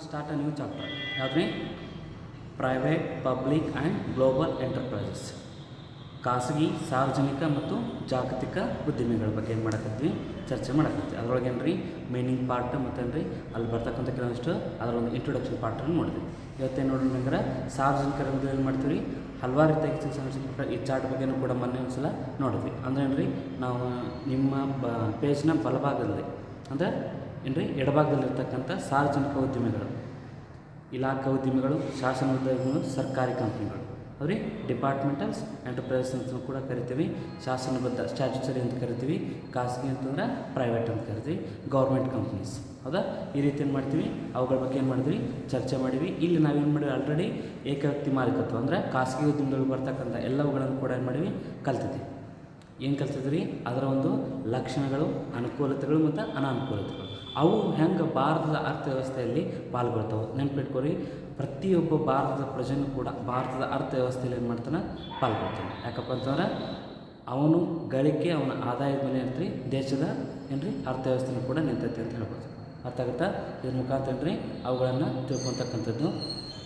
Start a new chapter. ಯಾವುದ್ರಿ? Private, public and global enterprises. ಖಾಸಗಿ, ಸಾರ್ವಜನಿಕ ಮತ್ತು ಜಾಗತಿಕ ಉದ್ದಿಮೆಗಳ ಬಗ್ಗೆ ಏನು ಮಾಡಕತ್ತೀವಿ? ಚರ್ಚೆ ಮಾಡಕತ್ತೀವಿ. ಅದರೊಳಗೆ ಏನು ರೀ ಮೀನಿಂಗ್ ಪಾರ್ಟ್ ಮತ್ತು ಏನು ರೀ ಅಲ್ಲಿ ಬರ್ತಕ್ಕಂಥ ಕೆಲವೊಂದಿಷ್ಟು ಅದರ ಒಂದು ಇಂಟ್ರೊಡಕ್ಷನ್ ಪಾರ್ಟನ್ನು ನೋಡಿದ್ವಿ. ಇವತ್ತೇನು ನೋಡ್ರಿ ಹಂಗಾರೆ ಸಾರ್ವಜನಿಕ ರಂಗದಲ್ಲಿ ಏನು ಮಾಡ್ತೀವಿ ರೀ ಹಲವಾರು ರೀತಿಯಾಗಿ ಸಂಘಟಿತ ಈ ಚಾರ್ಟ್ ಬಗ್ಗೆನೂ ಕೂಡ ಮೊನ್ನೆ ಒಂದು ಸಲ ನೋಡಿದ್ವಿ. ಅಂದ್ರೆ ಏನು ರೀ ನಾವು ನಿಮ್ಮ ಪೇಜ್ನ ಬಲಭಾಗದಲ್ಲಿ ಅಂದರೆ ಏನು ರೀ ಎಡಭಾಗದಲ್ಲಿರ್ತಕ್ಕಂಥ ಸಾರ್ವಜನಿಕ ಉದ್ದಿಮೆಗಳು, ಇಲಾಖಾ ಉದ್ದಿಮೆಗಳು, ಶಾಸನ ಉದ್ಯೋಗಗಳು, ಸರ್ಕಾರಿ ಕಂಪ್ನಿಗಳು ಅವ್ರಿ ಡಿಪಾರ್ಟ್ಮೆಂಟಲ್ಸ್ ಎಂಟರ್ಪ್ರೈಸಸ್ ಅಂತ ಕೂಡ ಕರಿತೀವಿ. ಶಾಸನಬದ್ಧ ಸ್ಟ್ಯಾಚ್ಯುಟರಿ ಅಂತ ಕರಿತೀವಿ. ಖಾಸಗಿ ಅಂತಂದ್ರೆ ಪ್ರೈವೇಟ್ ಅಂತ ಕರಿತೀವಿ. ಗೌರ್ಮೆಂಟ್ ಕಂಪ್ನೀಸ್ ಹೌದಾ? ಈ ರೀತಿ ಏನು ಮಾಡ್ತೀವಿ ಅವುಗಳ ಬಗ್ಗೆ ಏನು ಮಾಡಿದ್ವಿ ಚರ್ಚೆ ಮಾಡಿವಿ. ಇಲ್ಲಿ ನಾವೇನು ಮಾಡಿವಿ ಆಲ್ರೆಡಿ ಏಕವ್ಯಕ್ತಿ ಮಾಲೀಕತ್ವ ಅಂದರೆ ಖಾಸಗಿ ಉದ್ಯಮದಲ್ಲಿ ಬರ್ತಕ್ಕಂಥ ಎಲ್ಲವುಗಳನ್ನು ಕೂಡ ಏನು ಮಾಡಿವಿ ಕಲ್ತಿದ್ವಿ. ಏನು ಕಲ್ತಿದ್ರಿ? ಅದರ ಒಂದು ಲಕ್ಷಣಗಳು, ಅನುಕೂಲತೆಗಳು ಮತ್ತು ಅನಾನುಕೂಲತೆಗಳು ಅವು ಹೆಂಗೆ ಭಾರತದ ಅರ್ಥವ್ಯವಸ್ಥೆಯಲ್ಲಿ ಪಾಲ್ಗೊಳ್ತಾವೆ ನೆನ್ಪಿಟ್ಕೊರಿ. ಪ್ರತಿಯೊಬ್ಬ ಭಾರತದ ಪ್ರಜೆನೂ ಕೂಡ ಭಾರತದ ಅರ್ಥವ್ಯವಸ್ಥೆಯಲ್ಲಿ ಏನು ಮಾಡ್ತಾನೆ ಪಾಲ್ಗೊಳ್ತಾನೆ. ಯಾಕಪ್ಪ ಅಂತಂದ್ರೆ ಅವನು ಗಳಿಕೆ ಅವನ ಆದಾಯದ ಮೇಲೆ ಏನ್ರಿ ದೇಶದ ಏನ್ರಿ ಅರ್ಥವ್ಯವಸ್ಥೆನೂ ಕೂಡ ನಿಂತೈತೆ ಅಂತ ಹೇಳ್ಬೋದು. ಅರ್ಥ ಆಗುತ್ತಾ? ಇದ್ರ ಮುಖಾಂತರ ಏನ್ರಿ ಅವುಗಳನ್ನು ತಿಳ್ಕೊತಕ್ಕಂಥದ್ದು.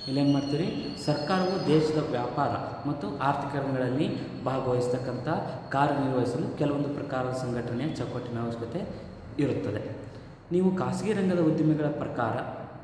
ಇಲ್ಲೇನು ಮಾಡ್ತೀರಿ ಸರ್ಕಾರವು ದೇಶದ ವ್ಯಾಪಾರ ಮತ್ತು ಆರ್ಥಿಕ ರಂಗಗಳಲ್ಲಿ ಭಾಗವಹಿಸ್ತಕ್ಕಂಥ ಕಾರ್ಯನಿರ್ವಹಿಸಲು ಕೆಲವೊಂದು ಪ್ರಕಾರದ ಸಂಘಟನೆಯ ಚೌಕಟ್ಟಿನ ಅವಶ್ಯಕತೆ ಇರುತ್ತದೆ. ನೀವು ಖಾಸಗಿ ರಂಗದ ಉದ್ದಿಮೆಗಳ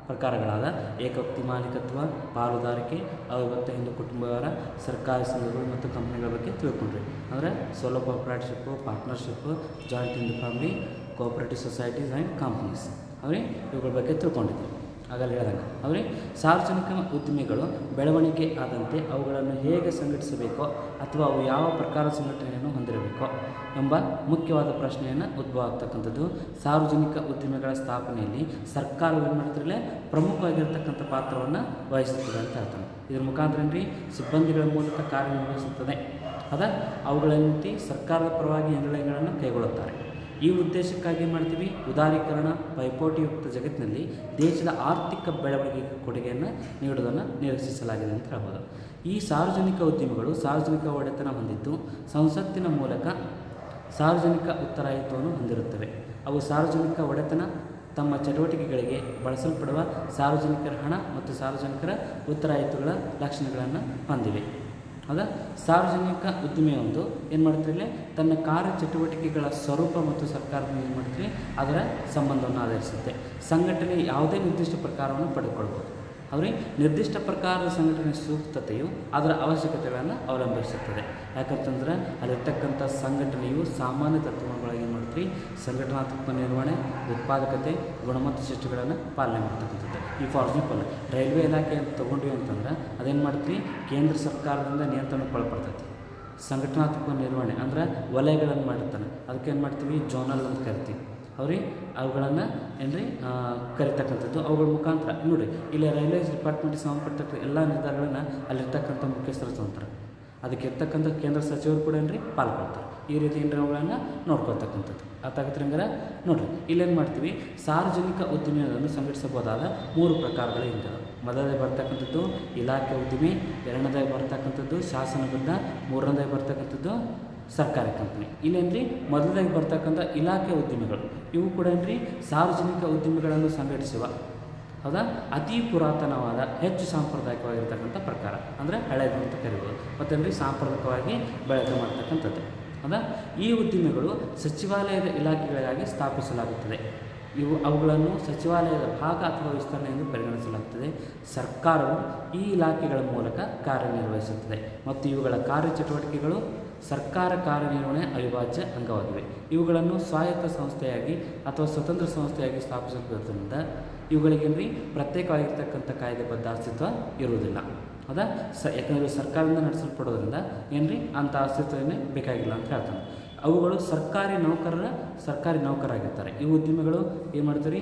ಪ್ರಕಾರಗಳಾದ ಏಕವ್ಯಕ್ತಿ ಮಾಲೀಕತ್ವ, ಪಾಲುದಾರಿಕೆ, ಅವಿಭಕ್ತ ಹಿಂದೂ ಕುಟುಂಬ ವ್ಯವಹಾರ, ಸರ್ಕಾರಿ ಸಂಘಗಳು ಮತ್ತು ಕಂಪ್ನಿಗಳ ಬಗ್ಗೆ ತಿಳ್ಕೊಂಡ್ರಿ. ಅಂದರೆ solo proprietorship, partnership, joint in the family, cooperative societies and companies ಅವರೇ ಇವುಗಳ ಬಗ್ಗೆ ತಿಳ್ಕೊಂಡಿದ್ವಿ. ಆಗಲ್ಲ ಹೇಳಿದಂಗೆ ಅವರೇ ಸಾರ್ವಜನಿಕ ಉದ್ದಿಮೆಗಳು ಬೆಳವಣಿಗೆ ಆದಂತೆ ಅವುಗಳನ್ನು ಹೇಗೆ ಸಂಘಟಿಸಬೇಕೋ ಅಥವಾ ಅವು ಯಾವ ಪ್ರಕಾರ ಸಂಘಟನೆಯನ್ನು ಹೊಂದಿರಬೇಕೋ ಎಂಬ ಮುಖ್ಯವಾದ ಪ್ರಶ್ನೆಯನ್ನು ಉದ್ಭವ ಆಗ್ತಕ್ಕಂಥದ್ದು. ಸಾರ್ವಜನಿಕ ಉದ್ದಿಮೆಗಳ ಸ್ಥಾಪನೆಯಲ್ಲಿ ಸರ್ಕಾರವು ಏನು ಮಾಡ್ತಿರಲೇ ಪ್ರಮುಖವಾಗಿರ್ತಕ್ಕಂಥ ಪಾತ್ರವನ್ನು ವಹಿಸುತ್ತದೆ ಅಂತ ಹೇಳ್ತಾನೆ. ಇದರ ಮುಖಾಂತರ ಏನ್ರಿ ಸಿಬ್ಬಂದಿಗಳ ಮೂಲಕ ಕಾರ್ಯನಿರ್ವಹಿಸುತ್ತದೆ. ಅವುಗಳಂತೆ ಸರ್ಕಾರದ ಪರವಾಗಿ ನಿರ್ಣಯಗಳನ್ನು ಕೈಗೊಳ್ಳುತ್ತಾರೆ. ಈ ಉದ್ದೇಶಕ್ಕಾಗಿ ಏನು ಮಾಡ್ತೀವಿ ಉದಾರೀಕರಣ, ಪೈಪೋಟಿಯುಕ್ತ ಜಗತ್ತಿನಲ್ಲಿ ದೇಶದ ಆರ್ಥಿಕ ಬೆಳವಣಿಗೆಗೆ ಕೊಡುಗೆಯನ್ನು ನೀಡುವುದನ್ನು ನಿರೀಕ್ಷಿಸಲಾಗಿದೆ ಅಂತ ಹೇಳ್ಬೋದು. ಈ ಸಾರ್ವಜನಿಕ ಉದ್ಯಮಗಳು ಸಾರ್ವಜನಿಕ ಒಡೆತನ ಹೊಂದಿದ್ದು ಸಂಸತ್ತಿನ ಮೂಲಕ ಸಾರ್ವಜನಿಕ ಉತ್ತರಾಯಿತ್ವವನ್ನು ಹೊಂದಿರುತ್ತವೆ. ಅವು ಸಾರ್ವಜನಿಕ ಒಡೆತನ ತಮ್ಮ ಚಟುವಟಿಕೆಗಳಿಗೆ ಬಳಸಲ್ಪಡುವ ಸಾರ್ವಜನಿಕರ ಹಣ ಮತ್ತು ಸಾರ್ವಜನಿಕರ ಉತ್ತರಾಯಿತ್ವಗಳ ಲಕ್ಷಣಗಳನ್ನು ಹೊಂದಿವೆ. ಹೌದಾ? ಸಾರ್ವಜನಿಕ ಉದ್ದಿಮೆಯೊಂದು ಏನು ಮಾಡ್ತಿರಲಿ ತನ್ನ ಕಾರ್ಯಚಟುವಟಿಕೆಗಳ ಸ್ವರೂಪ ಮತ್ತು ಸರ್ಕಾರದಿಂದ ಏನು ಮಾಡ್ತೀರಿ ಅದರ ಸಂಬಂಧವನ್ನು ಆಧರಿಸುತ್ತೆ. ಸಂಘಟನೆ ಯಾವುದೇ ನಿರ್ದಿಷ್ಟ ಪ್ರಕಾರವನ್ನು ಪಡೆದುಕೊಳ್ಬೋದು. ಆದರೆ ನಿರ್ದಿಷ್ಟ ಪ್ರಕಾರದ ಸಂಘಟನೆ ಸೂಕ್ತತೆಯು ಅದರ ಅವಶ್ಯಕತೆಗಳನ್ನು ಅವಲಂಬಿಸುತ್ತದೆ. ಯಾಕಂತಂದ್ರೆ ಅಲ್ಲಿರ್ತಕ್ಕಂಥ ಸಂಘಟನೆಯು ಸಾಮಾನ್ಯ ತತ್ವಗಳಾಗಿ ಏನು ಮಾಡ್ತೀವಿ ಸಂಘಟನಾತ್ಮಕ ನಿರ್ವಹಣೆ, ಉತ್ಪಾದಕತೆ, ಗುಣಮಟ್ಟ ಶಿಸ್ತುಗಳನ್ನು ಪಾಲನೆ ಮಾಡ್ತಕ್ಕಂಥದ್ದು. ಈ ಫಾರ್ ಎಕ್ಸಾಂಪಲ್ ರೈಲ್ವೆ ಇಲಾಖೆ ಅಂತ ತೊಗೊಂಡ್ವಿ ಅಂತಂದ್ರೆ ಅದೇನು ಮಾಡ್ತೀವಿ ಕೇಂದ್ರ ಸರ್ಕಾರದಿಂದ ನಿಯಂತ್ರಣಕ್ಕೊಳಪಡ್ತೈತಿ. ಸಂಘಟನಾತ್ಮಕ ನಿರ್ವಹಣೆ ಅಂದರೆ ವಲಯಗಳನ್ನು ಮಾಡಿರ್ತಾನೆ, ಅದಕ್ಕೆ ಏನು ಮಾಡ್ತೀವಿ ಜೋನಲ್ ಅಂತ ಕರಿತೀವಿ. ಅವ್ರಿ ಅವುಗಳನ್ನು ಏನ್ರಿ ಕರಿತಕ್ಕಂಥದ್ದು. ಅವುಗಳ ಮುಖಾಂತರ ನೋಡಿರಿ ಇಲ್ಲಿ ರೈಲ್ವೆ ಡಿಪಾರ್ಟ್ಮೆಂಟ್ಗೆ ಸಂಬಂಧಪಟ್ಟ ಎಲ್ಲ ನಿರ್ಧಾರಗಳನ್ನು ಅಲ್ಲಿರ್ತಕ್ಕಂಥ ಮುಖ್ಯಸ್ಥರು ತೊಗೊತಾರೆ. ಅದಕ್ಕೆ ಇರ್ತಕ್ಕಂಥ ಕೇಂದ್ರ ಸಚಿವರು ಕೂಡ ಏನ್ರಿ ಪಾಲ್ಗೊಳ್ತಾರೆ. ಈ ರೀತಿ ಏನ್ರಿ ಅವುಗಳನ್ನು ನೋಡ್ಕೊಳ್ತಕ್ಕಂಥದ್ದು. ಅರ್ಥಾಗತ್ತೆ ಹಂಗಾರೆ ನೋಡಿರಿ ಇಲ್ಲೇನು ಮಾಡ್ತೀವಿ ಸಾರ್ವಜನಿಕ ಉದ್ದಿಮೆಯನ್ನು ಸಂಘಟಿಸಬಹುದಾದ 3 ಪ್ರಕಾರಗಳು ಇದ್ದಾವೆ. ಮೊದಲನೇ ಬರ್ತಕ್ಕಂಥದ್ದು ಇಲಾಖೆ ಉದ್ದಿಮೆ, ಎರಡನೇದಾಗಿ ಬರ್ತಕ್ಕಂಥದ್ದು ಶಾಸನಬದ್ಧ, ಮೂರನೇದಾಗಿ ಬರ್ತಕ್ಕಂಥದ್ದು ಸರ್ಕಾರಿ ಕಂಪ್ನಿ. ಇಲ್ಲೇನ್ರಿ ಮೊದಲದಾಗಿ ಬರ್ತಕ್ಕಂಥ ಇಲಾಖೆ ಉದ್ದಿಮೆಗಳು ಇವು ಕೂಡ ಏನ್ರಿ ಸಾರ್ವಜನಿಕ ಉದ್ದಿಮೆಗಳನ್ನು ಸಂಘಟಿಸುವ ಹೌದಾ ಅತಿ ಪುರಾತನವಾದ ಹೆಚ್ಚು ಸಾಂಪ್ರದಾಯಿಕವಾಗಿರ್ತಕ್ಕಂಥ ಪ್ರಕಾರ ಅಂದರೆ ಹಳೆಯದು ಅಂತ ಕರಿಬೋದು. ಮತ್ತೇನ್ರಿ ಸಾಂಪ್ರದಾಯಿಕವಾಗಿ ಬಳಕೆ ಮಾಡ್ತಕ್ಕಂಥದ್ದು. ಹೌದಾ? ಈ ಉದ್ದಿಮೆಗಳು ಸಚಿವಾಲಯದ ಇಲಾಖೆಗಳಿಗಾಗಿ ಸ್ಥಾಪಿಸಲಾಗುತ್ತದೆ. ಅವುಗಳನ್ನು ಸಚಿವಾಲಯದ ಭಾಗ ಅಥವಾ ವಿಸ್ತರಣೆ ಎಂದು ಪರಿಗಣಿಸಲಾಗುತ್ತದೆ. ಸರ್ಕಾರವು ಈ ಇಲಾಖೆಗಳ ಮೂಲಕ ಕಾರ್ಯನಿರ್ವಹಿಸುತ್ತದೆ ಮತ್ತು ಇವುಗಳ ಕಾರ್ಯಚಟುವಟಿಕೆಗಳು ಸರ್ಕಾರ ಕಾರ್ಯನಿರ್ವಹಣೆಯ ಅವಿಭಾಜ್ಯ ಅಂಗವಾಗಿವೆ. ಇವುಗಳನ್ನು ಸ್ವಾಯತ್ತ ಸಂಸ್ಥೆಯಾಗಿ ಅಥವಾ ಸ್ವತಂತ್ರ ಸಂಸ್ಥೆಯಾಗಿ ಸ್ಥಾಪಿಸಲ್ಪಡುವುದರಿಂದ ಇವುಗಳಿಗೇನ್ರಿ ಪ್ರತ್ಯೇಕವಾಗಿರ್ತಕ್ಕಂಥ ಕಾಯ್ದೆಬದ್ಧ ಅಸ್ತಿತ್ವ ಇರುವುದಿಲ್ಲ. ಹೌದಾ? ಯಾಕಂದರೆ ಸರ್ಕಾರದಿಂದ ನಡೆಸಲ್ಪಡೋದ್ರಿಂದ ಏನ್ರಿ ಅಂಥ ಅಸ್ತಿತ್ವವೇ ಬೇಕಾಗಿಲ್ಲ ಅಂತ ಹೇಳ್ತಾನೆ. ಅವುಗಳು ಸರ್ಕಾರಿ ನೌಕರಾಗಿರ್ತಾರೆ. ಈ ಉದ್ಯಮಿಗಳು ಏನು ಮಾಡ್ತಾರೆ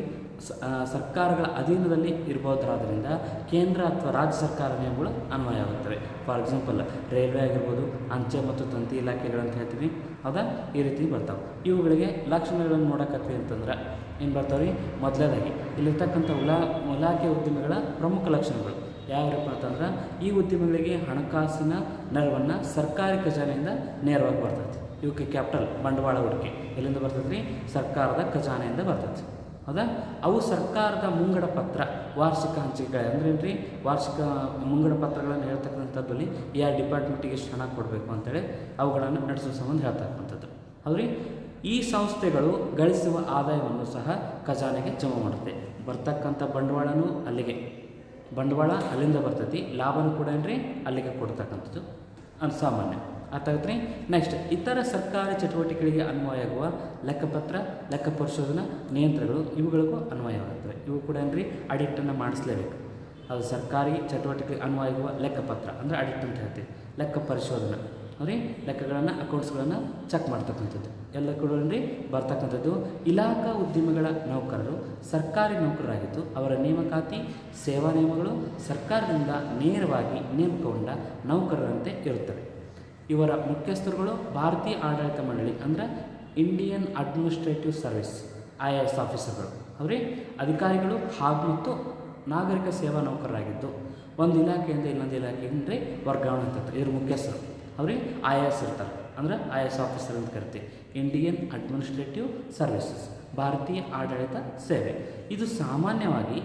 ಸರ್ಕಾರಗಳ ಅಧೀನದಲ್ಲಿ ಇರಬಹುದಾದ್ರಿಂದ ಕೇಂದ್ರ ಅಥವಾ ರಾಜ್ಯ ಸರ್ಕಾರ ನಿಯಮಗಳು ಅನ್ವಯ ಆಗುತ್ತವೆ. ಫಾರ್ ಎಕ್ಸಾಂಪಲ್ ರೈಲ್ವೆ ಆಗಿರ್ಬೋದು, ಅಂಚೆ ಮತ್ತು ತಂತಿ ಇಲಾಖೆಗಳಂತ ಹೇಳ್ತೀವಿ. ಹೌದಾ? ಈ ರೀತಿ ಬರ್ತಾವೆ. ಇವುಗಳಿಗೆ ಲಕ್ಷಣಗಳನ್ನು ನೋಡಕತ್ತೀವಿ ಅಂತಂದ್ರೆ ಏನು ಬರ್ತಾವೆ ರೀ ಮೊದಲನೇದಾಗಿ ಇಲ್ಲಿರ್ತಕ್ಕಂಥ ಇಲಾಖೆ ಉದ್ಯಮಿಗಳ ಪ್ರಮುಖ ಲಕ್ಷಣಗಳು ಯಾವ್ಯಾವಪ್ಪ ಅಂತಂದ್ರೆ ಈ ಉದ್ಯಮಗಳಿಗೆ ಹಣಕಾಸಿನ ನೆರವನ್ನು ಸರ್ಕಾರಿ ಖಜಾನೆಯಿಂದ ನೇರವಾಗಿ ಬರ್ತೈತಿ. ಇವಕ್ಕೆ ಕ್ಯಾಪಿಟಲ್ ಬಂಡವಾಳ ಹೂಡಿಕೆ ಎಲ್ಲಿಂದ ಬರ್ತೈತೆ ರೀ ಸರ್ಕಾರದ ಖಜಾನೆಯಿಂದ ಬರ್ತೈತಿ. ಹೌದಾ? ಅವು ಸರ್ಕಾರದ ಮುಂಗಡ ಪತ್ರ, ವಾರ್ಷಿಕ ಹಂಚಿಕೆಗಳು ಅಂದ್ರೆ ಏನು ರೀ, ವಾರ್ಷಿಕ ಮುಂಗಡ ಪತ್ರಗಳನ್ನು ಹೇಳ್ತಕ್ಕಂಥದ್ದಲ್ಲಿ ಯಾವ ಡಿಪಾರ್ಟ್ಮೆಂಟಿಗೆ ಎಷ್ಟು ಹಣ ಕೊಡಬೇಕು ಅಂತೇಳಿ ಅವುಗಳನ್ನು ನಡೆಸುವ ಸಂಬಂಧ ಹೇಳ್ತಕ್ಕಂಥದ್ದು. ಹೌದ್ರಿ? ಈ ಸಂಸ್ಥೆಗಳು ಗಳಿಸುವ ಆದಾಯವನ್ನು ಸಹ ಖಜಾನೆಗೆ ಜಮಾ ಮಾಡುತ್ತೆ. ಬರ್ತಕ್ಕಂಥ ಬಂಡವಾಳನೂ ಅಲ್ಲಿಗೆ, ಬಂಡವಾಳ ಅಲ್ಲಿಂದ ಬರ್ತೈತಿ, ಲಾಭನೂ ಕೂಡ ಏನ್ರಿ ಅಲ್ಲಿಗೆ ಕೊಡ್ತಕ್ಕಂಥದ್ದು ಅದು ಸಾಮಾನ್ಯ. ಅರ್ಥ ಆಗುತ್ತೆ ರೀ? ನೆಕ್ಸ್ಟ್, ಇತರ ಸರ್ಕಾರಿ ಚಟುವಟಿಕೆಗಳಿಗೆ ಅನ್ವಯವಾಗುವ ಲೆಕ್ಕಪತ್ರ, ಲೆಕ್ಕ ಪರಿಶೋಧನಾ ನಿಯಂತ್ರಣಗಳು ಇವುಗಳಿಗೂ ಅನ್ವಯವಾಗುತ್ತವೆ. ಇವು ಕೂಡ ಏನ್ರಿ ಆಡಿಟನ್ನು ಮಾಡಿಸಲೇಬೇಕು. ಅದು ಸರ್ಕಾರಿ ಚಟುವಟಿಕೆಗೆ ಅನ್ವಯವಾಗುವ ಲೆಕ್ಕಪತ್ರ ಅಂದರೆ ಆಡಿಟ್ ಅಂತ ಹೇಳ್ತೀವಿ. ಲೆಕ್ಕ ಪರಿಶೋಧನಾ ಅಂದರೆ ಲೆಕ್ಕಗಳನ್ನು, ಅಕೌಂಟ್ಸ್ಗಳನ್ನು ಚೆಕ್ ಮಾಡ್ತಕ್ಕಂಥದ್ದು ಎಲ್ಲ ಕೂಡ ಏನ್ರಿ ಬರ್ತಕ್ಕಂಥದ್ದು. ಇಲಾಖಾ ಉದ್ಯಮಗಳ ನೌಕರರು ಸರ್ಕಾರಿ ನೌಕರರಾಗಿದ್ದು ಅವರ ನೇಮಕಾತಿ, ಸೇವಾ ನಿಯಮಗಳು ಸರ್ಕಾರದಿಂದ ನೇರವಾಗಿ ನೇಮಕಗೊಂಡ ನೌಕರರಂತೆ ಇರುತ್ತವೆ. ಇವರ ಮುಖ್ಯಸ್ಥರುಗಳು ಭಾರತೀಯ ಆಡಳಿತ ಮಂಡಳಿ ಅಂದರೆ ಇಂಡಿಯನ್ ಅಡ್ಮಿನಿಸ್ಟ್ರೇಟಿವ್ ಸರ್ವಿಸ್ IAS ಆಫೀಸರ್ಗಳು ಅವರೇ ಅಧಿಕಾರಿಗಳು ಹಾಗೂ ಮತ್ತು ನಾಗರಿಕ ಸೇವಾ ನೌಕರರಾಗಿದ್ದು ಒಂದು ಇಲಾಖೆಯಿಂದ ಇನ್ನೊಂದು ಇಲಾಖೆಯಿಂದ ವರ್ಗಾವಣೆ ಅಂತ ಇವ್ರ ಮುಖ್ಯಸ್ಥರು ಅವ್ರಿಗೆ IAS ಇರ್ತಾರೆ. ಅಂದರೆ IAS ಆಫೀಸರ್ ಅಂತ ಕರಿತೀವಿ. ಇಂಡಿಯನ್ ಅಡ್ಮಿನಿಸ್ಟ್ರೇಟಿವ್ ಸರ್ವಿಸಸ್, ಭಾರತೀಯ ಆಡಳಿತ ಸೇವೆ. ಇದು ಸಾಮಾನ್ಯವಾಗಿ,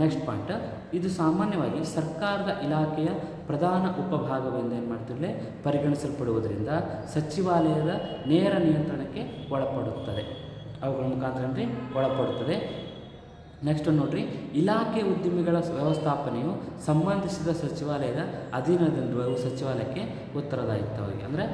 ನೆಕ್ಸ್ಟ್ ಪಾಯಿಂಟ್, ಇದು ಸಾಮಾನ್ಯವಾಗಿ ಸರ್ಕಾರದ ಇಲಾಖೆಯ ಪ್ರಧಾನ ಉಪಭಾಗವೆಂದು ಏನು ಮಾಡ್ತಿರಲಿ ಪರಿಗಣಿಸಲ್ಪಡುವುದರಿಂದ ಸಚಿವಾಲಯದ ನೇರ ನಿಯಂತ್ರಣಕ್ಕೆ ಒಳಪಡುತ್ತದೆ. ಅವುಗಳ ಮುಖಾಂತರ ಅಂದರೆ ಒಳಪಡುತ್ತದೆ. ನೆಕ್ಸ್ಟ್ ನೋಡ್ರಿ, ಇಲಾಖೆ ಉದ್ಯಮಿಗಳ ವ್ಯವಸ್ಥಾಪನೆಯು ಸಂಬಂಧಿಸಿದ ಸಚಿವಾಲಯದ ಅಧೀನದಲ್ಲಿರುವ ಸಚಿವಾಲಯಕ್ಕೆ ಉತ್ತರದಾಯಿತ್ವವಾಗಿ ಅಂದರೆ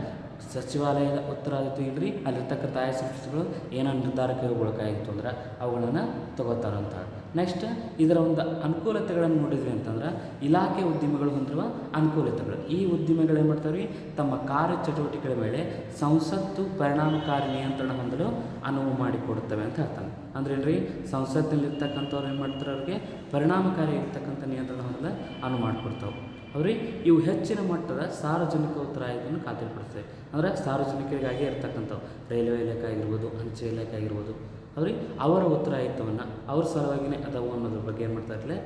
ಸಚಿವಾಲಯದ ಉತ್ತರದಾಯಿತ್ವ ಇಲ್ರಿ ಅಲ್ಲಿರ್ತಕ್ಕಂಥ ಆಯಾ ಸಂಸ್ಥೆಗಳು ಏನೋ ನಿರ್ಧಾರ ಕೈಗೊಳ್ಳಬೇಕಾಗಿತ್ತು ಅಂದ್ರೆ ಅವುಗಳನ್ನು ತಗೋತಾರಂತ. ನೆಕ್ಸ್ಟ್, ಇದರ ಒಂದು ಅನುಕೂಲತೆಗಳನ್ನು ನೋಡಿದ್ವಿ ಅಂತಂದ್ರೆ ಇಲಾಖೆ ಉದ್ಯಮಿಗಳು ಹೊಂದಿರುವ ಅನುಕೂಲತೆಗಳು. ಈ ಉದ್ಯಮಿಗಳು ಏನು ಮಾಡ್ತಾವ್ರಿ, ತಮ್ಮ ಕಾರ್ಯ ಚಟುವಟಿಕೆಗಳ ಮೇಲೆ ಸಂಸತ್ತು ಪರಿಣಾಮಕಾರಿ ನಿಯಂತ್ರಣ ಹೊಂದಲು ಅನುವು ಮಾಡಿಕೊಡುತ್ತವೆ ಅಂತ ಹೇಳ್ತಾನೆ. ಅಂದ್ರೆ ಏನ್ರಿ, ಸಂಸತ್ತಿನಲ್ಲಿರ್ತಕ್ಕಂಥವ್ರು ಏನು ಮಾಡ್ತಾರೆ, ಅವ್ರಿಗೆ ಪರಿಣಾಮಕಾರಿ ಇರ್ತಕ್ಕಂಥ ನಿಯಂತ್ರಣ ಹೊಂದಲು ಅನುವು ಮಾಡಿಕೊಡ್ತಾವೆ. ಅವ್ರಿಗೆ ಇವು ಹೆಚ್ಚಿನ ಮಟ್ಟದ ಸಾರ್ವಜನಿಕ ಉತ್ತರಾಯಿತವನ್ನು ಖಾತ್ರಿಪಡಿಸ್ತವೆ. ಅಂದರೆ ಸಾರ್ವಜನಿಕರಿಗಾಗಿ ಇರ್ತಕ್ಕಂಥವು ರೈಲ್ವೆ ಇಲಾಖೆ ಆಗಿರ್ಬೋದು, ಅಂಚೆ ಇಲಾಖೆ ಆಗಿರ್ಬೋದು, ಅವ್ರಿಗೆ ಅವರ ಉತ್ತರಾಯಿತವನ್ನು ಅವ್ರ ಸಲುವಾಗಿಯೇ ಅದಾವು ಅನ್ನೋದ್ರ ಬಗ್ಗೆ ಏನು ಮಾಡ್ತಾ ಇರಲಿ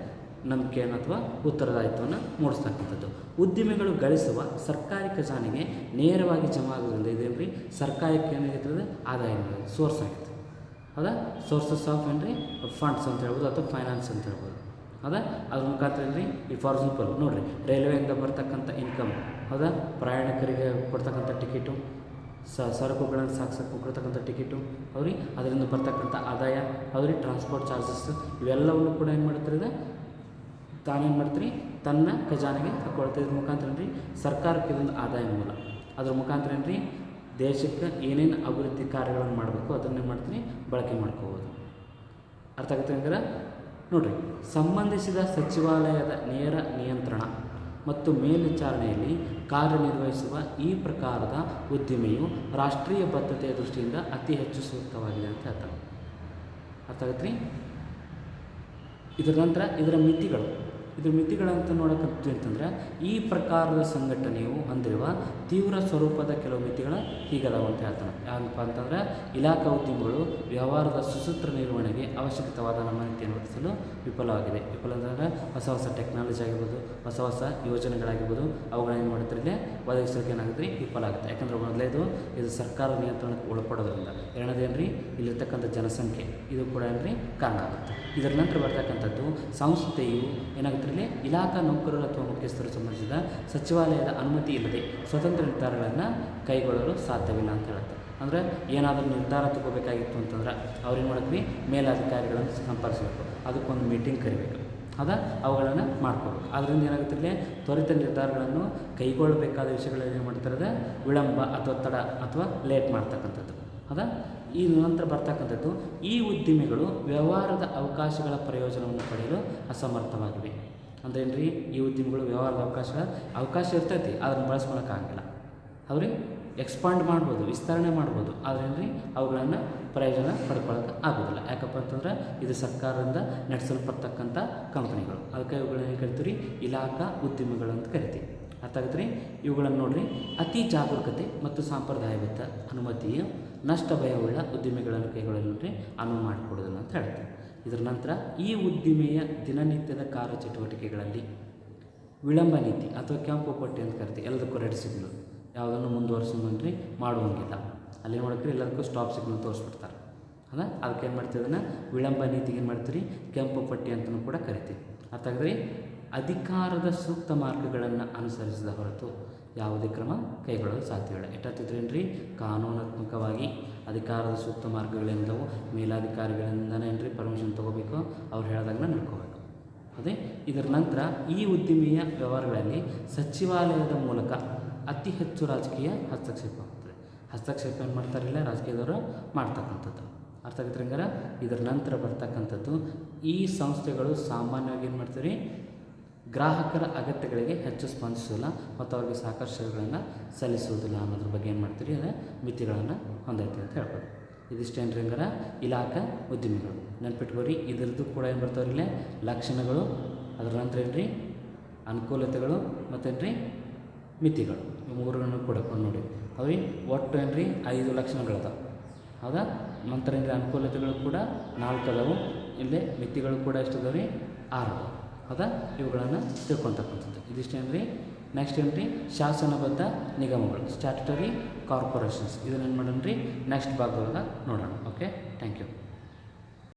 ನಂಬಿಕೆಯನ್ನು ಅಥವಾ ಉತ್ತರದಾಯಿತ್ವವನ್ನು ಮೂಡಿಸ್ತಕ್ಕಂಥದ್ದು. ಉದ್ಯಮಿಗಳು ಗಳಿಸುವ ಸರ್ಕಾರಿ ಖಜಾನೆಗೆ ನೇರವಾಗಿ ಜಮಾ ಆಗೋದ್ರಿಂದ ಇದೇನು ರೀ ಸರ್ಕಾರಕ್ಕೆ ಏನಾಗಿರ್ತದೆ ಆದಾಯ ಸೋರ್ಸ್ ಆಗುತ್ತೆ. ಹೌದಾ? ಸೋರ್ಸಸ್ ಆಫ್ ಏನ್ರಿ ಫಂಡ್ಸ್ ಅಂತ ಹೇಳ್ಬೋದು ಅಥವಾ ಫೈನಾನ್ಸ್ ಅಂತ ಹೇಳ್ಬೋದು. ಹೌದಾ? ಅದ್ರ ಮುಖಾಂತರ ಏನ್ರಿ ಈ ಫಾರ್ ಎಕ್ಸಾಂಪಲ್ ನೋಡಿರಿ, ರೈಲ್ವೆಯಿಂದ ಬರ್ತಕ್ಕಂಥ ಇನ್ಕಮ್, ಹೌದಾ, ಪ್ರಯಾಣಿಕರಿಗೆ ಕೊಡ್ತಕ್ಕಂಥ ಟಿಕೆಟು, ಸರಕುಗಳನ್ನು ಸಾಗಿಸೋಕೆ ಕೊಡ್ತಕ್ಕಂಥ ಟಿಕೆಟು ಅವ್ರಿಗೆ, ಅದರಿಂದ ಬರ್ತಕ್ಕಂಥ ಆದಾಯ ಅವ್ರಿಗೆ, ಟ್ರಾನ್ಸ್ಪೋರ್ಟ್ ಚಾರ್ಜಸ್ ಇವೆಲ್ಲವನ್ನು ಕೂಡ ಏನು ಮಾಡ್ತಾರೆ, ತಾನೇನು ಮಾಡ್ತೀರಿ ತನ್ನ ಖಜಾನೆಗೆ ತಗೊಳ್ತಾ. ಇದ್ರ ಮುಖಾಂತರ ಏನ್ರಿ ಸರ್ಕಾರಕ್ಕೆ ಇದೊಂದು ಆದಾಯ ಮೂಲ. ಅದ್ರ ಮುಖಾಂತರ ಏನ್ರಿ ದೇಶಕ್ಕೆ ಏನೇನು ಅಭಿವೃದ್ಧಿ ಕಾರ್ಯಗಳನ್ನು ಮಾಡಬೇಕು ಅದನ್ನೇ ಮಾಡ್ತೀನಿ ಬಳಕೆ ಮಾಡ್ಕೋಬೋದು. ಅರ್ಥ ಆಗುತ್ತೆ ಹಂಗಾರೆ? ನೋಡಿರಿ, ಸಂಬಂಧಿಸಿದ ಸಚಿವಾಲಯದ ನೇರ ನಿಯಂತ್ರಣ ಮತ್ತು ಮೇಲ್ವಿಚಾರಣೆಯಲ್ಲಿ ಕಾರ್ಯನಿರ್ವಹಿಸುವ ಈ ಪ್ರಕಾರದ ಉದ್ದಿಮೆಯು ರಾಷ್ಟ್ರೀಯ ಬದ್ಧತೆಯ ದೃಷ್ಟಿಯಿಂದ ಅತಿ ಹೆಚ್ಚು ಸೂಕ್ತವಾಗಿದೆ ಅಂತ ಹೇಳ್ತಾರೆ. ಅರ್ಥ ಆಗತ್ತೆ ರೀ? ಇದರ ನಂತರ ಇದರ ಮಿತಿಗಳಂತ ನೋಡೋಕ್ಕಂತೀವಿ ಅಂತಂದ್ರೆ ಈ ಪ್ರಕಾರದ ಸಂಘಟನೆಯು ಹೊಂದಿರುವ ತೀವ್ರ ಸ್ವರೂಪದ ಕೆಲವು ಮಿತಿಗಳು ಹೀಗದಾವ ಅಂತ ಹೇಳ್ತಾನೆ. ಯಾಕಪ್ಪ ಅಂತಂದ್ರೆ ಇಲಾಖಾ ಉದ್ಯಮಗಳು ವ್ಯವಹಾರದ ಸುಸೂತ್ರ ನಿರ್ವಹಣೆಗೆ ಅವಶ್ಯಕವಾದ ನಮ್ಯತೆಯನ್ನು ಒದಗಿಸಲು ವಿಫಲವಾಗಿದೆ. ವಿಫಲ ಅಂತಂದರೆ ಹೊಸ ಹೊಸ ಟೆಕ್ನಾಲಜಿ ಆಗಿರ್ಬೋದು, ಹೊಸ ಹೊಸ ಯೋಜನೆಗಳಾಗಿರ್ಬೋದು, ಅವುಗಳೇನು ಮಾಡ್ತಿರಲಿ ಒದಗಿಸೋಕೆ ಏನಾಗುತ್ತೆ, ವಿಫಲ ಆಗುತ್ತೆ. ಯಾಕಂದರೆ ಮೊದಲೇದು ಇದು ಸರ್ಕಾರ ನಿಯಂತ್ರಣಕ್ಕೆ ಒಳಪಡೋದ್ರಿಂದ, ಎರಡನೇದೇನು ರೀ ಇಲ್ಲಿರ್ತಕ್ಕಂಥ ಜನಸಂಖ್ಯೆ ಇದು ಕೂಡ ಏನ್ರಿ ಕಾರಣ ಆಗುತ್ತೆ. ಇದರ ನಂತರ ಬರ್ತಕ್ಕಂಥದ್ದು ಸಂಸ್ಥೆಯು ಏನಾಗುತ್ತೆ, ಇಲಾಖಾ ನೌಕರರು ಅಥವಾ ಮುಖ್ಯಸ್ಥರು ಸಂಬಂಧಿಸಿದ ಸಚಿವಾಲಯದ ಅನುಮತಿ ಇಲ್ಲದೆ ಸ್ವತಂತ್ರ ನಿರ್ಧಾರಗಳನ್ನು ಕೈಗೊಳ್ಳಲು ಸಾಧ್ಯವಿಲ್ಲ ಅಂತ ಹೇಳುತ್ತೆ. ಅಂದರೆ ಏನಾದರೂ ನಿರ್ಧಾರ ತಗೋಬೇಕಾಗಿತ್ತು ಅಂತಂದ್ರೆ ಅವ್ರೇನು ಮಾಡಕ್ರಿ ಮೇಲಾಧಿಕಾರಿಗಳನ್ನು ಸಂಪರ್ಕಿಸಬೇಕು, ಅದಕ್ಕೊಂದು ಮೀಟಿಂಗ್ ಕರಿಬೇಕು, ಅದ ಅವುಗಳನ್ನು ಮಾಡ್ಕೋಬೇಕು. ಅದರಿಂದ ಏನಾಗುತ್ತೆ, ತ್ವರಿತ ನಿರ್ಧಾರಗಳನ್ನು ಕೈಗೊಳ್ಳಬೇಕಾದ ವಿಷಯಗಳಲ್ಲಿ ಏನು ಮಾಡ್ತಾರೆ, ವಿಳಂಬ ಅಥವಾ ತಡ ಅಥವಾ ಲೇಟ್ ಮಾಡ್ತಕ್ಕಂಥದ್ದು. ಅದಾ ಈ ನಂತರ ಬರ್ತಕ್ಕಂಥದ್ದು ಈ ಉದ್ದಿಮೆಗಳು ವ್ಯವಹಾರದ ಅವಕಾಶಗಳ ಪ್ರಯೋಜನವನ್ನು ಪಡೆಯಲು ಅಸಮರ್ಥವಾಗಿವೆ. ಅಂದ್ರೆ ಏನು ರೀ, ಈ ಉದ್ಯಮಿಗಳು ವ್ಯವಹಾರದ ಅವಕಾಶ ಇರ್ತೈತಿ, ಅದನ್ನು ಬಳಸ್ಕೊಳಕ್ಕಾಗಲ್ಲ. ಅವ್ರಿಗೆ ಎಕ್ಸ್ಪಾಂಡ್ ಮಾಡ್ಬೋದು, ವಿಸ್ತರಣೆ ಮಾಡ್ಬೋದು, ಆದರೆ ಏನು ರೀ ಅವುಗಳನ್ನು ಪ್ರಯೋಜನ ಪಡ್ಕೊಳ್ಳೋಕೆ ಆಗೋದಿಲ್ಲ. ಯಾಕಪ್ಪ ಅಂತಂದ್ರೆ ಇದು ಸರ್ಕಾರದಿಂದ ನಡೆಸಲ್ಪಡ್ತಕ್ಕಂಥ ಕಂಪ್ನಿಗಳು. ಅದಕ್ಕೆ ಇವುಗಳನ್ನ ಕರಿತೀವಿ ರೀ ಇಲಾಖಾ ಉದ್ಯಮಿಗಳು ಅಂತ ಕರಿತೀವಿ. ಅರ್ಥ ಆಗುತ್ತೆ ರೀ? ಇವುಗಳನ್ನು ನೋಡಿರಿ, ಅತಿ ಜಾಗರೂಕತೆ ಮತ್ತು ಸಾಂಪ್ರದಾಯಬದ್ಧ ಅನುಮತಿಯು ನಷ್ಟ ಭಯವುಳ್ಳ ಉದ್ದಿಮೆಗಳನ್ನು ಕೈಗೊಳ್ಳಲು ಅನುವು ಮಾಡಿಕೊಡೋದಿಲ್ಲ ಅಂತ ಹೇಳ್ತಾರೆ. ಇದರ ನಂತರ ಈ ಉದ್ದಿಮೆಯ ದಿನನಿತ್ಯದ ಕಾರ್ಯಚಟುವಟಿಕೆಗಳಲ್ಲಿ ವಿಳಂಬ ನೀತಿ ಅಥವಾ ಕೆಂಪು ಪಟ್ಟಿ ಅಂತ ಕರಿತೀವಿ. ಎಲ್ಲದಕ್ಕೂ ರೆಡ್ ಸಿಗ್ನಲ್, ಯಾವುದನ್ನು ಮುಂದುವರಿಸಿ ಮಾಡುವಂಗಿಲ್ಲ. ಅಲ್ಲಿ ನೋಡೋಕ್ರಿ ಎಲ್ಲದಕ್ಕೂ ಸ್ಟಾಪ್ ಸಿಗ್ನಲ್ ತೋರಿಸ್ಬಿಡ್ತಾರೆ. ಹೌದಾ? ಅದಕ್ಕೆ ಏನು ಮಾಡ್ತೀವಿ, ಅದನ್ನು ವಿಳಂಬ ನೀತಿಗೆ ಏನು ಮಾಡ್ತೀವಿ, ಕೆಂಪು ಪಟ್ಟಿ ಅಂತಲೂ ಕೂಡ ಕರಿತೀವಿ. ಅರ್ಥ ಆಗಿದ್ರಿ? ಅಧಿಕಾರದ ಸೂಕ್ತ ಮಾರ್ಗಗಳನ್ನು ಅನುಸರಿಸಿದ ಹೊರತು ಯಾವುದೇ ಕ್ರಮ ಕೈಗೊಳ್ಳಲು ಸಾಧ್ಯವಿಲ್ಲ. ಎಷ್ಟಾಗ್ತಿದ್ರೇನು ರೀ, ಕಾನೂನಾತ್ಮಕವಾಗಿ ಅಧಿಕಾರದ ಸೂಕ್ತ ಮಾರ್ಗಗಳೆಂದವು ಮೇಲಾಧಿಕಾರಿಗಳಿಂದನೇ ಏನು ರೀ ಪರ್ಮಿಷನ್ ತೊಗೋಬೇಕು, ಅವ್ರು ಹೇಳ್ದಂಗೆ ನಡ್ಕೋಬೇಕು. ಅದೇ ಇದರ ನಂತರ ಈ ಉದ್ದಿಮೆಯ ವ್ಯವಹಾರಗಳಲ್ಲಿ ಸಚಿವಾಲಯದ ಮೂಲಕ ಅತಿ ಹೆಚ್ಚು ರಾಜಕೀಯ ಹಸ್ತಕ್ಷೇಪ ಆಗ್ತದೆ. ಹಸ್ತಕ್ಷೇಪ ಏನು ಮಾಡ್ತಾರಿಲ್ಲ, ರಾಜಕೀಯದವರು ಮಾಡ್ತಕ್ಕಂಥದ್ದು. ಅರ್ಥ ಆಗಿದ್ರೆ ಹಂಗಾರೆ ಇದರ ನಂತರ ಬರ್ತಕ್ಕಂಥದ್ದು ಈ ಸಂಸ್ಥೆಗಳು ಸಾಮಾನ್ಯವಾಗಿ ಏನು ಮಾಡ್ತೀವಿ, ಗ್ರಾಹಕರ ಅಗತ್ಯಗಳಿಗೆ ಹೆಚ್ಚು ಸ್ಪಂದಿಸೋಲ್ಲ ಮತ್ತು ಅವ್ರಿಗೆ ಸಾಕಷ್ಟು ಸೇವೆಗಳನ್ನು ಸಲ್ಲಿಸುವುದಿಲ್ಲ ಅನ್ನೋದ್ರ ಬಗ್ಗೆ ಏನು ಮಾಡ್ತೀರಿ, ಅದೇ ಮಿತಿಗಳನ್ನು ಹೊಂದೈತೆ ಅಂತ ಹೇಳ್ಬೋದು. ಇದಿಷ್ಟೇನು ರೀ ಹಂಗಾರೆ ಇಲಾಖಾ ಉದ್ದಿಮೆಗಳು. ನೆನ್ಪಿಟ್ಕೋರಿ, ಇದರದ್ದು ಕೂಡ ಏನು ಬರ್ತಾವ್ರಿಲ್ಲ ಲಕ್ಷಣಗಳು, ಅದರ ನಂತರ ಏನು ರೀ ಅನುಕೂಲತೆಗಳು ಮತ್ತೇನು ರೀ ಮಿತಿಗಳು. ಈ ಮೂರನ್ನು ಕೂಡ ನೋಡಿ. ಅవి ಒಟ್ಟು ಏನು ರೀ 5 ಲಕ್ಷಣಗಳದಾವೆ. ಹೌದಾ? ನಂತರ ಏನು ರೀ ಅನುಕೂಲತೆಗಳು ಕೂಡ 4 ಅದಾವು. ಇಲ್ಲೇ ಮಿತಿಗಳು ಕೂಡ ಎಷ್ಟು ಅದಾವೆ ರೀ 6 ಅದಾವೆ. ಹೌದಾ? ಇವುಗಳನ್ನು ತಿಳ್ಕೊತಕ್ಕಂಥದ್ದು. ಇದಿಷ್ಟೇನು ರೀ. ನೆಕ್ಸ್ಟ್ ಏನು ರೀ ಶಾಸನಬದ್ಧ ನಿಗಮಗಳು, ಸ್ಟ್ಯಾಟ್ಯುಟರಿ ಕಾರ್ಪೊರೇಷನ್ಸ್. ಇದನ್ನೇನು ಮಾಡೋಣ ರೀ ನೆಕ್ಸ್ಟ್ ಭಾಗದೊಳಗೆ ನೋಡೋಣ. Okay, thank you.